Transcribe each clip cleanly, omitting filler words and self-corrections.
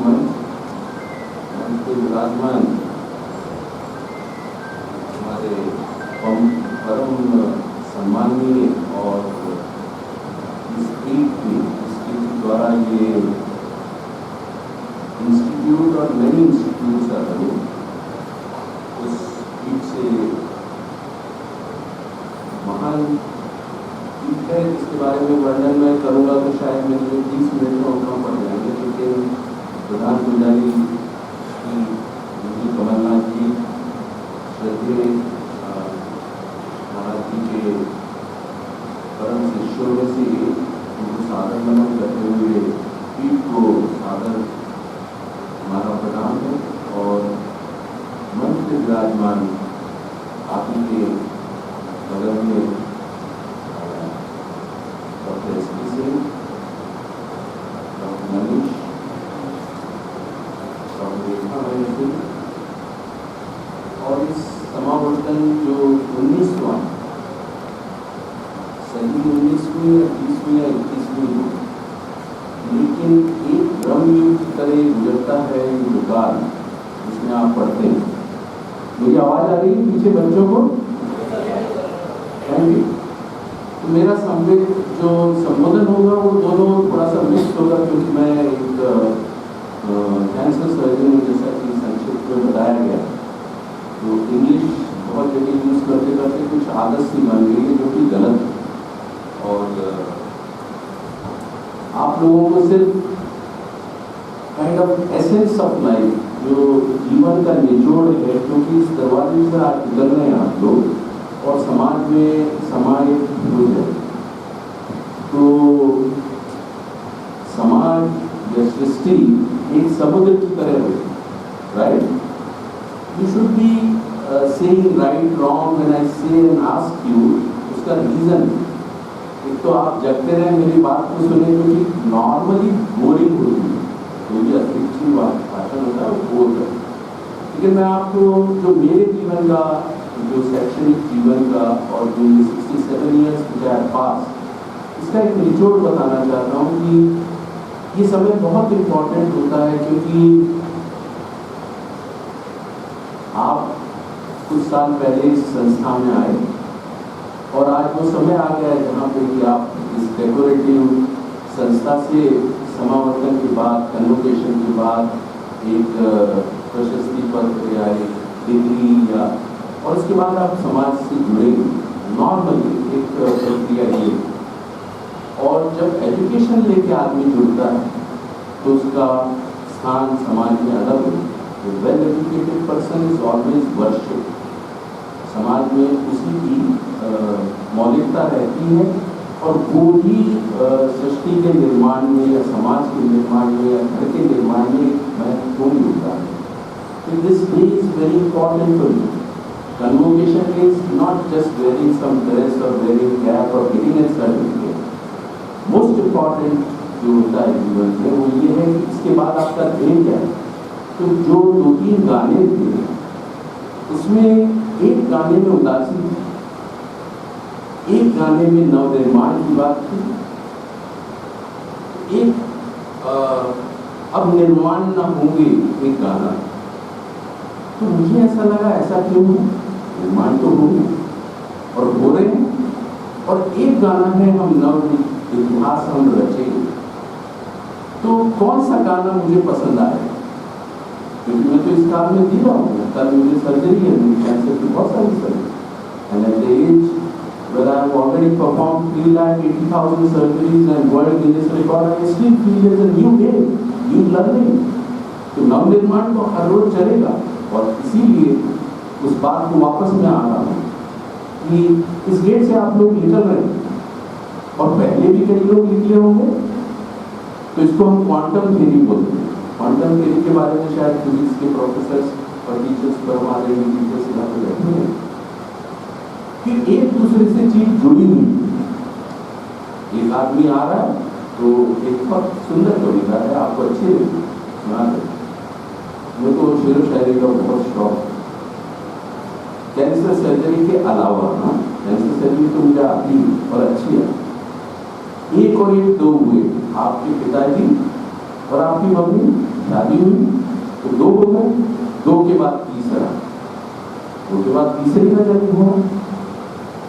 मंच के विराजमान हमारे परम सम्माननीय और इसके द्वारा ये इंस्टीट्यूट और नई इंस्टीट्यूट का रनिंग उस स्पीच से महान स्पीच है, जिसके बारे में वर्णन मैं करूँगा तो शायद मेरे लिए 30 मिनट में उतना पड़ जाएंगे, लेकिन प्रधान पुजारी श्री कमलनाथ जी श्रद्धेय महाराज जी के परम शिष्यों में से उनको सादर नमन करते हुए पीठ को सादर हमारा प्रणाम है। और मंच के विराजमान आप ही के बगल में doctor S P. Singh, doctor Manish, doctor Rekha Singh, और इस समावर्तन जो 19वां सही 19वीं या 20वीं या 21वीं हो, लेकिन एक ब्रह्मयुग की तरह गुजरता है ये काल जिसमें आप पढ़ते हैं। मेरी आवाज़ आ रही है पीछे बच्चों को? Thank you. तो मेरा जो संबोधन होगा वो दोनों थोड़ा सा मिक्स होगा, क्योंकि मैं एक कैंसर सर्जन हूँ, जैसा कि संक्षिप्त में बताया गया। तो इंग्लिश बहुत जगह यूज़ करते करते कुछ आदत सी बन गई है जो कि गलत है, और आप लोगों को सिर्फ kind of essence of life, जो जीवन का निचोड़ है, क्योंकि इस दरवाजे से आज निकल रहे हैं आप लोग और समाज में समाहित हो जाए। तो समाज या सृष्टि एक समुद्र की तरह हो, right? You should be saying right wrong when I से एंड आस्क यू, उसका रीज़न एक तो आप जगते रहे मेरी बात को सुने, क्योंकि नॉर्मली बोरिंग होती है, कोई भी अशिक्षित भाषण होता है वो बोल रहे। लेकिन मैं आपको जो मेरे जीवन का, जो शैक्षणिक जीवन का और जो 67 ईयर्स के पास, इसका एक निचोड़ बताना चाहता हूँ कि ये समय बहुत इम्पोर्टेंट होता है, क्योंकि आप कुछ साल पहले इस संस्था में आए और आज वो समय आ गया है जहाँ पे कि आप इस डेकोरेटिव संस्था से समावर्तन के बाद, कन्वोकेशन के बाद एक प्रशस्ति पत्र या एक डिग्री या, और उसके बाद आप समाज से जुड़ेंगे। नॉर्मली एक प्रक्रिया ये, और जब एजुकेशन लेके आदमी जुड़ता है तो उसका स्थान समाज में अलग हो। Well educated person is always worship, समाज में उसी की मौलिकता रहती है, और वो ही सृष्टि के निर्माण में या समाज के निर्माण में या घर के निर्माण में महत्वपूर्ण होता है। तो this day is very important for you. Convocation is not just wearing some dress और वेयरिंग कैप और getting a certificate. Most important जो होता है जीवन में वो ये है कि इसके बाद आपका ध्येय क्या है। तो जो 2-3 गाने थे उसमें एक गाने में उदासी थी, एक गाने में नवनिर्माण की बात थी, एक अब निर्माण न होंगे एक गाना। तो मुझे ऐसा लगा ऐसा क्यों है, निर्माण तो होंगे और हो रहे हैं, और एक गाना है हम नव इतिहास हम रचेंगे। तो कौन सा गाना मुझे पसंद आया, क्योंकि मैं तो इस काम में जी रहा हूँ। कल मुझे सर्जरी है, मेरी कैंसर की बहुत सारी surgery, and at the age where I have already performed 3,80,000 surgeries and World Guinness Record, I still feel there's a new day, new learning. तो नवनिर्माण तो हर रोज चलेगा, और इसीलिए उस बात को वापस में आ रहा हूँ कि इस गेट से आप लोग निकल रहे हैं, और पहले भी कई लोग निकले होंगे। तो इसको हम क्वांटम थ्योरी बोलते हैं। क्वांटम थ्योरी के बारे में शायद फिजिक्स के प्रोफेसर्स और टीचर्स पर हमारे टीचर्स यहाँ पे बैठे हैं कि एक दूसरे से चीज जुड़ी हुई। एक आदमी आ रहा है तो एक बहुत सुंदर कविता है, आपको अच्छी लगी, सुना दे। मुझे तो शेर शायरी का बहुत शौक है। कैंसर सर्जरी के अलावा ना, कैंसर सर्जरी तो मुझे आती है और अच्छी है। एक और एक 2 हुए, आपके पिताजी और आपकी मम्मी शादी हुई तो 2 हो गए, 2 के बाद तीसरा, 2 के बाद तीसरी का जन्म हुआ,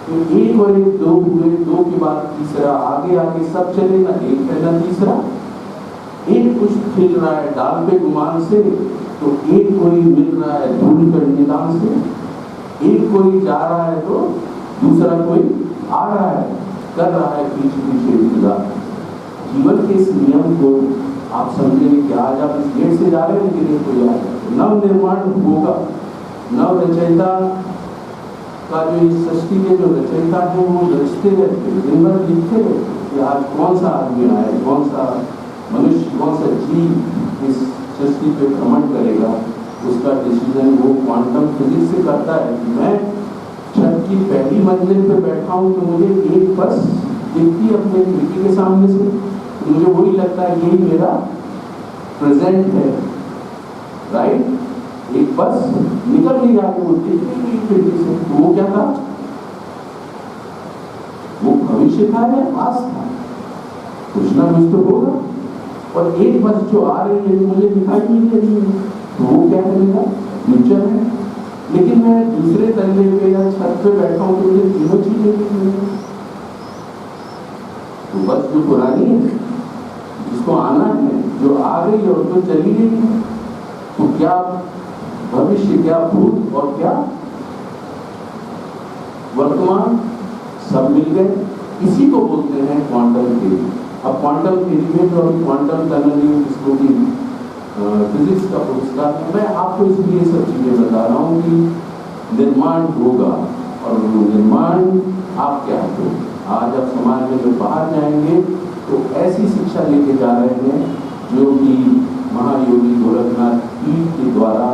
तो 1 और 1 2 हुए, 2 के बाद तीसरा, आगे आगे सब चले ना, 1 पहला तीसरा। एक कुछ खिल रहा है डाल पे गुमान से, तो एक कोई मिल रहा है धूल पर निदान से, एक कोई जा रहा है तो दूसरा कोई आ रहा है, कर रहा है पीछे पीछे इंतजार। जीवन के इस नियम को आप समझेंगे कि आज आप इस गेट से जा रहे हैं लेकिन कोई आ जाए, नव निर्माण होगा। नव रचयिता का जो इस सृष्टि के जो रचयिता है वो रचते रहते, दिन भर लिखते रहते कि आज कौन सा आदमी आए, कौन सा मनुष्य, कौन सा जीव इस सृष्टि पे भ्रमण करेगा। उसका डिसीजन वो क्वांटम फिजिक्स से करता है कि मैं छत की पहली मंजिल पे बैठा हूँ तो मुझे एक बस दिखती है अपने खिड़की के सामने से, तो मुझे वही लगता है यही मेरा प्रेजेंट है, राइट। एक बस निकल नहीं जाती, वो दिख रही खिड़की से, तो वो क्या था, वो भविष्य था या पास था, कुछ ना कुछ तो होगा। और एक बस जो आ रही है मुझे दिखाई नहीं दे रही है, तो वो क्या करेगा, फ्यूचर है। लेकिन मैं दूसरे तल्ले पे या छत पे बैठा हूँ तो मुझे तीनों चीजें दिख रही है। तो बस जो पुरानी है जिसको आना है, जो आ गई और तो चली गई है, तो क्या भविष्य, क्या भूत और क्या वर्तमान सब मिल गए। इसी को बोलते हैं क्वांटम थ्योरी। अब क्वांटम थ्योरी में जो क्वांटम टनलिंग जिसको भी फिजिक्स का पुरस्कार है, मैं आपको इसलिए सब चीजें बता रहा हूँ कि निर्माण होगा और निर्माण आप क्या हो। आज आप समाज में जब बाहर जाएंगे तो ऐसी शिक्षा लेके जा रहे हैं जो कि महायोगी गोरखनाथ पीठ के द्वारा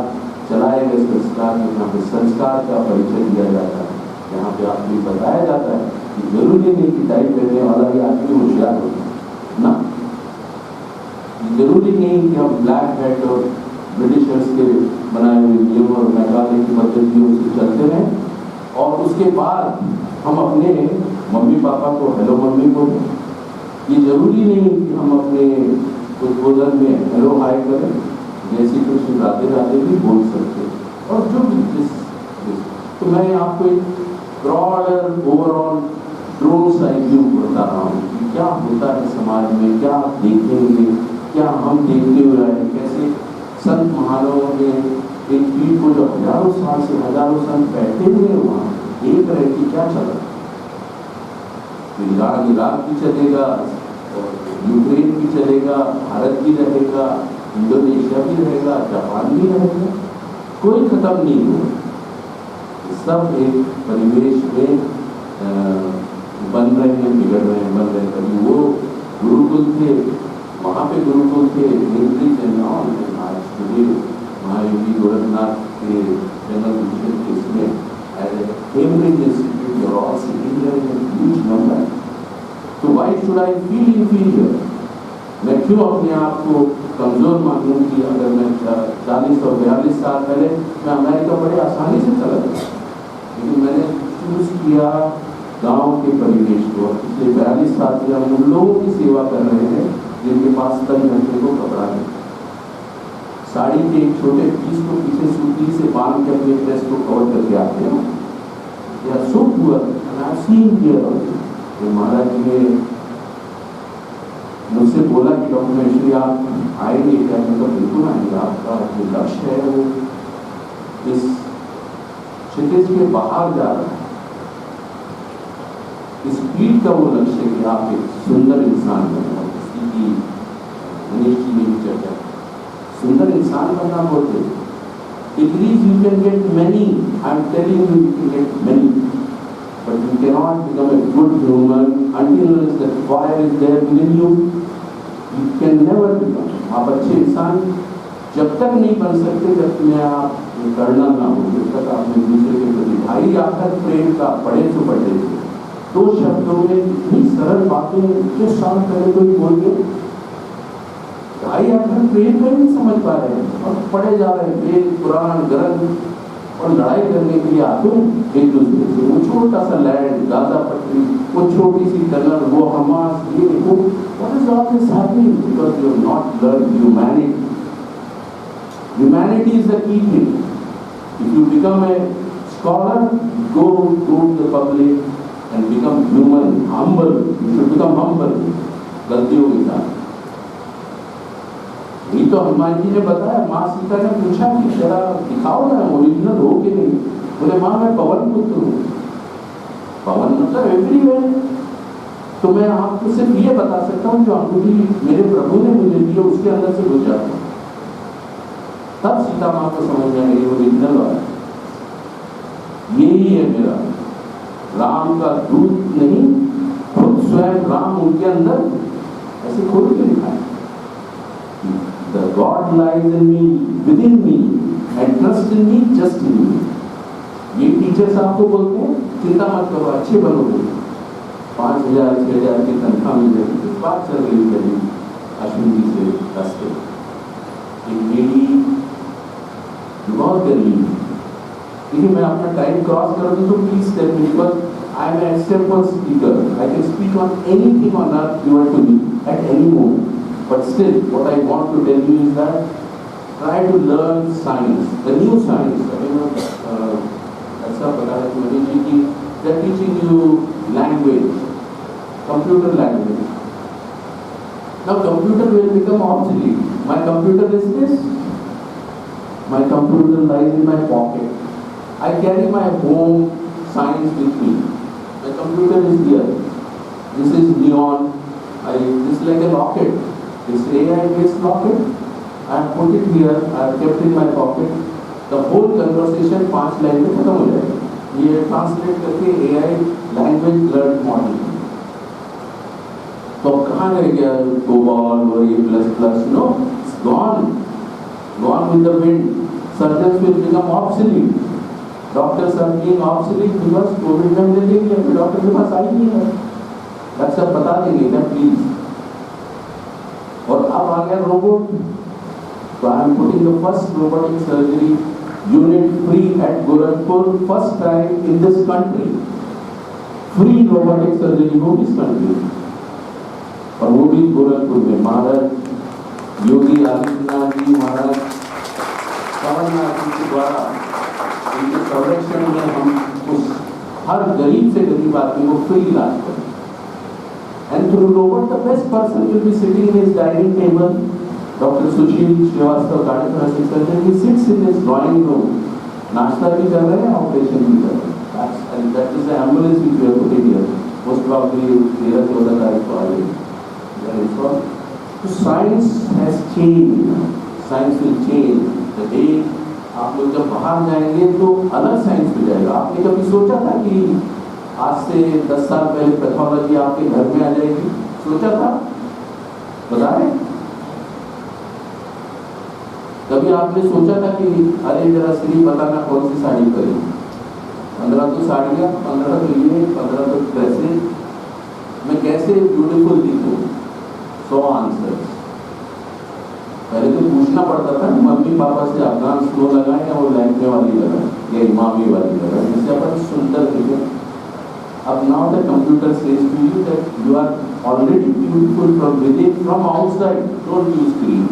चलाए गए संस्कार में, यहाँ पे संस्कार का परिचय दिया जाता है। यहाँ पे आपको ये बताया जाता है कि जरूरी नहीं कि टाई करने वाला ही आदमी होशियार होता ना, जरूरी नहीं कि हम ब्लैक हैट और ब्रिटिशर्स के बनाए हुए नियम और मैकाले की पद्धतियों से चलते रहें और उसके बाद हम अपने मम्मी पापा को हेलो मम्मी बोलें। ये जरूरी नहीं कि हम अपने उद्बोधन में हेलो हाय करें, जैसे कुछ राधे राधे भी बोल सकते हैं। और जो भी तो मैं आपको एक ब्रॉडर ओवरऑल ड्रोन सा व्यू बता रहा हूँ कि क्या होता है समाज में, क्या आप देखेंगे, क्या हम देखते हुए आए, कैसे संत महानवों ने एक पीढ़ी को जो हजारों साल से हजारों संत बैठे हुए वहाँ एक रहे कि क्या चल रहा है। इराक भी चलेगा, यूक्रेन भी चलेगा, भारत भी रहेगा, इंडोनेशिया भी रहेगा, जापान भी रहेगा, कोई खत्म नहीं होगा। सब एक परिवेश में बन रहे हैं, बिगड़ रहे हैं, बन रहे हैं। कभी वो गुरुकुल थे, वहाँ पे गुरुकुल थे, आज टुडे महायोगी गोरखनाथ के जनरल मिशन के इसमें कैम्ब्रिज इंस्टीट्यूट और all sitting there in huge number. तो why should I feel inferior? मैं क्यों अपने आप को कमजोर मानूं कि अगर मैं 40 और 42 साल पहले मैं अमेरिका बड़े आसानी से चला गया, लेकिन मैंने चूज किया गांव के परिवेश को। पिछले 42 साल से हम उन लोगों की सेवा कर रहे हैं जिनके पास तन घंटे को कपड़ा नहीं, साड़ी के एक छोटे पीस को पीछे सूती से बांध के अपने ड्रेस को कवर करके आते हैं। या सो पुअर महाराज जी ने मुझसे बोला कि डॉक्टर महेश्वरी आप आएंगे क्या? मतलब बिल्कुल आएंगे, आपका जो लक्ष्य है वो इस क्षितिज के बाहर जा रहा है। इस पीठ का वो लक्ष्य है कि आप एक सुंदर इंसान बने। किसी की मनीष जी ने भी चर्चा, सुंदर इंसान बनना बोलते degrees you can get many, I am telling you, you can get many, but you cannot become a good human until the fire is there within you. You can never become. आप अच्छे इंसान जब तक नहीं बन सकते जब में आप करना ना हो, जब तक आप एक दूसरे के प्रति भाई आकर प्रेम का पढ़े तो पढ़े। 2 शब्दों में इतनी सरल बातें जो साल पहले कोई बोल के भाई आकर प्रेम को नहीं समझ पा रहे हैं और पढ़े जा रहे हैं वेद पुराण ग्रंथ और लड़ाई करने के लिए आते हैं एक दूसरे से। वो छोटा सा लैंड, गाजा पट्टी, वो छोटी सी टनल, वो हमास, ये वो, what is all this happening? Because you have not learned humanity. Humanity is the key thing. If you become a scholar, go to the public and become human, humble. You should become humble. गलतियों के साथ। ये तो हनुमान जी ने बताया, माँ सीता ने पूछा कि जरा दिखाओ ना ओरिजिनल हो कि नहीं। बोले माँ मैं पवन पुत्र हूँ। पवन मतलब एवरीवेयर। तो मैं आपको सिर्फ ये बता सकता हूँ जो अंगूठी मेरे प्रभु ने मुझे दी है उसके अंदर से घुस जाता हूँ। तब सीता माँ को समझ में आई ओरिजिनल वाला यही है मेरा। राम का दूत नहीं, खुद स्वयं राम उनके अंदर ऐसे खोल के दिखाए। The God lies in me, within me, and trust in me, just in me. ये टीचर्स आपको बोलते हैं चिंता मत करो, अच्छे बनोगे, 5,000 6,000 की तनख्वाह मिल जाएगी। बात चल रही है अश्विन जी से रास्ते एक लेडी बहुत गरीब। देखिए मैं अपना टाइम क्रॉस कर दूँ तो please tell me, because I am a simple speaker, I can speak on anything on earth you want to me at any moment, but still what I want to tell you is that try to learn science, the new science. ऐसा पता है मनीष जी की they are teaching you language, computer language. Now computer will become obsolete. My computer is this, my computer lies in my pocket. I carry my home science with me. The computer is here. This is neon. This is like a rocket. This AI-based rocket. I have put it here. I have kept in my pocket. The whole conversation 5 line में खत्म हो जाएगा। ये translate करके AI language learned model। तो कहाँ रह गया COBOL और ये ++? No, it's gone. Gone with the wind. Surgeons will become obsolete. Doctors are being obsolete because COVID में हमने देख लिया, डॉक्टर के पास आई नहीं है। डॉक्टर बता देंगे ना प्लीज। और अब आ गया robot. So I am putting the first robotic surgery unit free at Gorakhpur, first time in this country. Free robotic surgery हो इस country, और वो भी गोरखपुर में। महाराज योगी आदित्यनाथ जी, महाराज कमलनाथ जी के द्वारा इनके संरक्षण में हम उस हर गरीब से गरीब आदमी को फ्री इलाज करें। And through robot the best person will be sitting in his dining table. Doctor Sushil Srivastava cardiothoracic surgeon, he sits in his drawing room, नाश्ता भी कर रहे हैं, ऑपरेशन भी कर रहे हैं। And that is the ambulance which we have put in here. Most probably 13-14 तारीख को आएगी। So science has changed. Science will change. The day आप लोग जब बाहर जाएंगे तो अलग साइंस हो जाएगा। आपने कभी सोचा था कि आज से 10 साल पहले पैथोलॉजी आपके घर में आ जाएगी? सोचा था? बताएं? कभी आपने सोचा था कि अरे जरा श्री बताना कौन सी साड़ी पहनी? 15 तो साड़ियाँ, 15 तो ये, 15 तो ड्रेसेस, मैं कैसे ब्यूटीफुल दिखूं? 100 आंसर्स। पहले तो पूछना पड़ता था मम्मी पापा से, अफगान स्लो लगाए या वो लहंगे वाली लगाए या इमामी वाली लगाए, जिससे अपन सुंदर दिखे। अब now the computer says to you that you are already beautiful from within, from outside, don't use cream.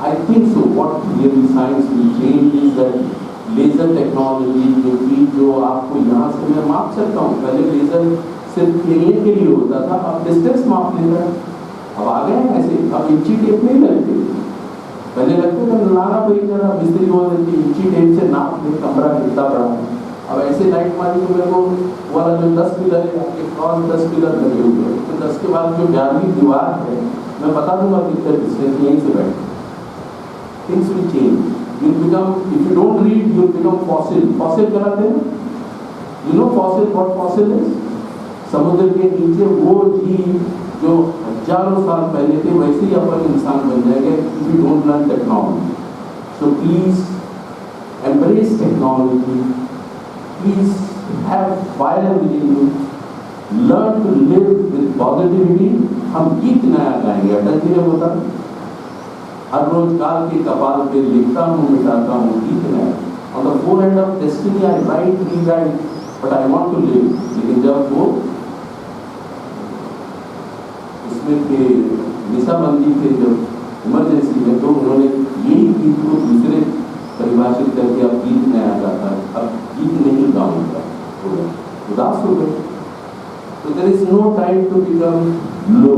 I think so what really science will change is that laser technology जो आपको यहाँ से मैं माप सकता हूँ। पहले लेजर सिर्फ एरिया के लिए होता था, अब डिस्टेंस माप लेता है। अब आ गए ऐसे, अब इंची टेप नहीं लगते। पहले लगते थे लाना कोई जरा मिस्त्री बोल देती इंची टेप से नाप दे कमरा कितना बड़ा है। अब ऐसे लाइट मारी तो मेरे को वाला जो 10 पिलर है आपके क्रॉस 10 पिलर लगे हुए हैं, तो 10 के बाद जो 11वीं दीवार है मैं बता दूंगा कितना डिस्टेंस यहीं से बैठे। Things will change. You become, if you don't read you become fossil. Fossil कराते हैं, you know fossil, what fossil is? समुद्र के नीचे वो जीव जो हजारों साल पहले थे वैसे ही अपन इंसान बन जाएंगे if you don't learn technology. So please embrace technology, please have fire within you, learn to live with positivity. हम गीत नया गाएंगे, अटल जी ने बोला हर रोज काल के कपाल पे लिखता हूँ मिटाता हूँ गीत नया। On the forehead of destiny I write rewrite but I want to live. लेकिन जब वो इसमें थे निशाबंदी थे जब इमरजेंसी में, तो उन्होंने यही गीत को दूसरे परिभाषित करके अब गीत में आ जाता है, अब गीत नहीं गाऊंगा, उदास हो गए। तो there is no time to become low,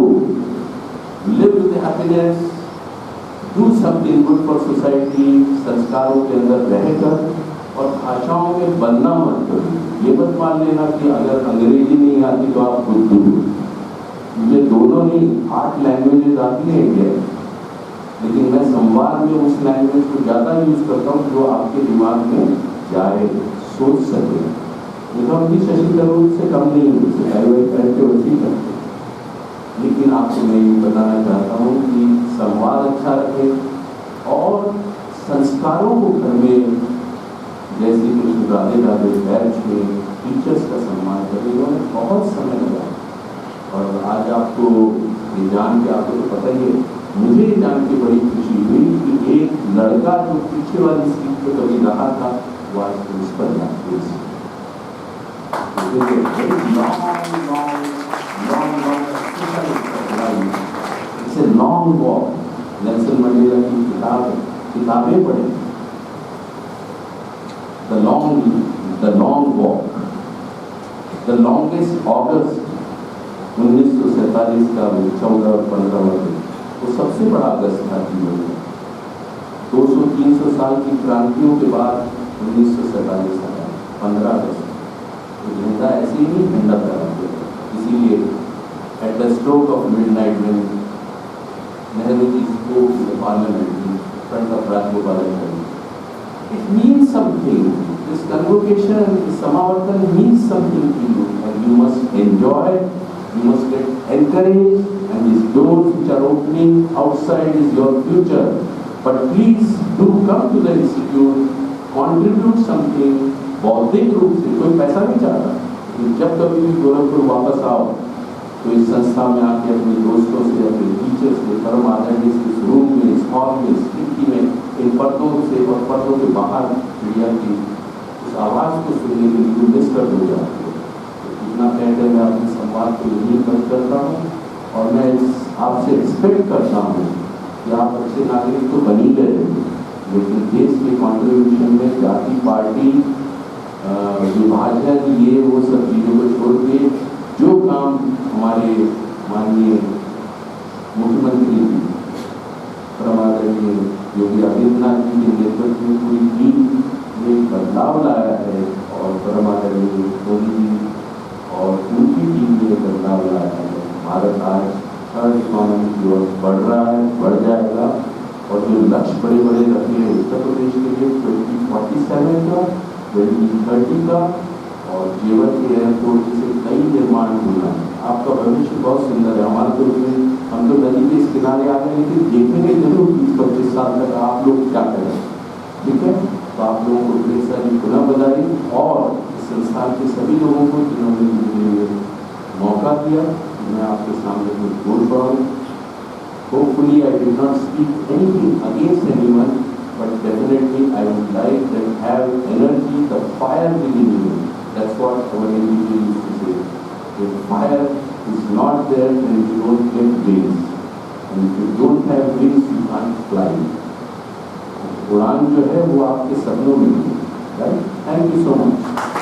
live with happiness, do something good for society, संस्कारों के अंदर रहकर, और भाषाओं में बनना मत करो। ये मत मान लेना कि अगर अंग्रेजी नहीं आती तो आप बुद्धू हो। मुझे दोनों नहीं 8 लैंग्वेजेस आती हैं इंडिया, लेकिन मैं संवाद में उस लैंग्वेज को ज़्यादा यूज करता हूँ जो आपके दिमाग में जाए, सोच सके। हम भी शशि थरूर से कम नहीं हो सकते, करके वैसे ही करते। लेकिन आपको मैं ये बताना चाहता हूँ कि संवाद अच्छा रखे और संस्कारों को घर में, जैसे कि राधे राधे बैच में टीचर्स का सम्मान करें, उन्होंने बहुत समय लगा। और आज आपको ये जान के, आपको तो पता ही है, मुझे ये जान के बड़ी खुशी हुई कि एक लड़का जो पीछे वाली सीट पे कभी रहा था वो आज प्रिंसिपल है। It's a long walk. Nelson Mandela की किताबें पढ़ें, the long walk, the longest August 1947 का 14 और 15 वो सबसे बड़ा अगस्त था जीवन में। 200-300 साल की क्रांतियों के बाद 1947 आया 15 अगस्त। तो झंडा ऐसे ही नहीं झंडा पैदा किया। इसीलिए at the stroke of midnight में Nehru ji spoke in the parliament in front of Rajagopal. It means something. This convocation, this Samavartan means something to you, and you must enjoy. You must get encouraged, and these doors which are opening outside is your future. But please do come to the institute, contribute something. बौद्धिक रूप से कोई पैसा नहीं चाहता, लेकिन जब कभी भी गोरखपुर वापस आओ तो इस संस्था में आके अपने दोस्तों से, अपने टीचर से, परम आदरणीय से, इस रूम में, इस हॉल में, इस खिड़की में, इन पर्दों से और पर्दों के बाहर चिड़िया की उस आवाज़ को सुनने के लिए मिस कर दो जाते हो। तो इतना कहकर मैं अपने संवाद को यही बंद करता हूँ, और मैं आपसे एक्सपेक्ट करता हूँ कि आप अच्छे नागरिक तो बनी गए, लेकिन देश के कॉन्ट्रीब्यूशन में जाति, पार्टी, विभाजन, ये वो सब चीज़ों को छोड़ के जो काम हमारे माननीय मुख्यमंत्री जी परम आदरणीय योगी आदित्यनाथ जी के नेतृत्व में पूरी टीम ने बदलाव लाया है, और परम आदरणीय मोदी जी और उनकी टीम ने बदलाव लाया है। भारत आज थर्ड इकोनॉमी की ओर बढ़ रहा है, बढ़ जाएगा, और जो लक्ष्य बड़े बड़े रखे हैं उत्तर प्रदेश के लिए 2047 का, 2030 का, और जेवर के एयरपोर्ट से कई निर्माण होना है। आपका भविष्य बहुत सुंदर है। हमारा तो हम तो नदी के इस किनारे आ गए, लेकिन देखेंगे जरूर 20-25 साल तक आप लोग क्या करें। ठीक है, तो आप लोगों को ढेर सारी पुनः बधाई, और इस संस्थान के सभी लोगों को जिन्होंने मुझे मौका दिया, मैं आपके सामने कुछ बोल पाऊँ। Hopefully I did not speak anything against anyone, but definitely I would like them to have energy, the fire within you. That's what our NDP used to say. If fire is not there, then you don't get wings. And if you don't have wings, you can't fly. उड़ान जो है वो आपके सपनों में है, right? Thank you so much.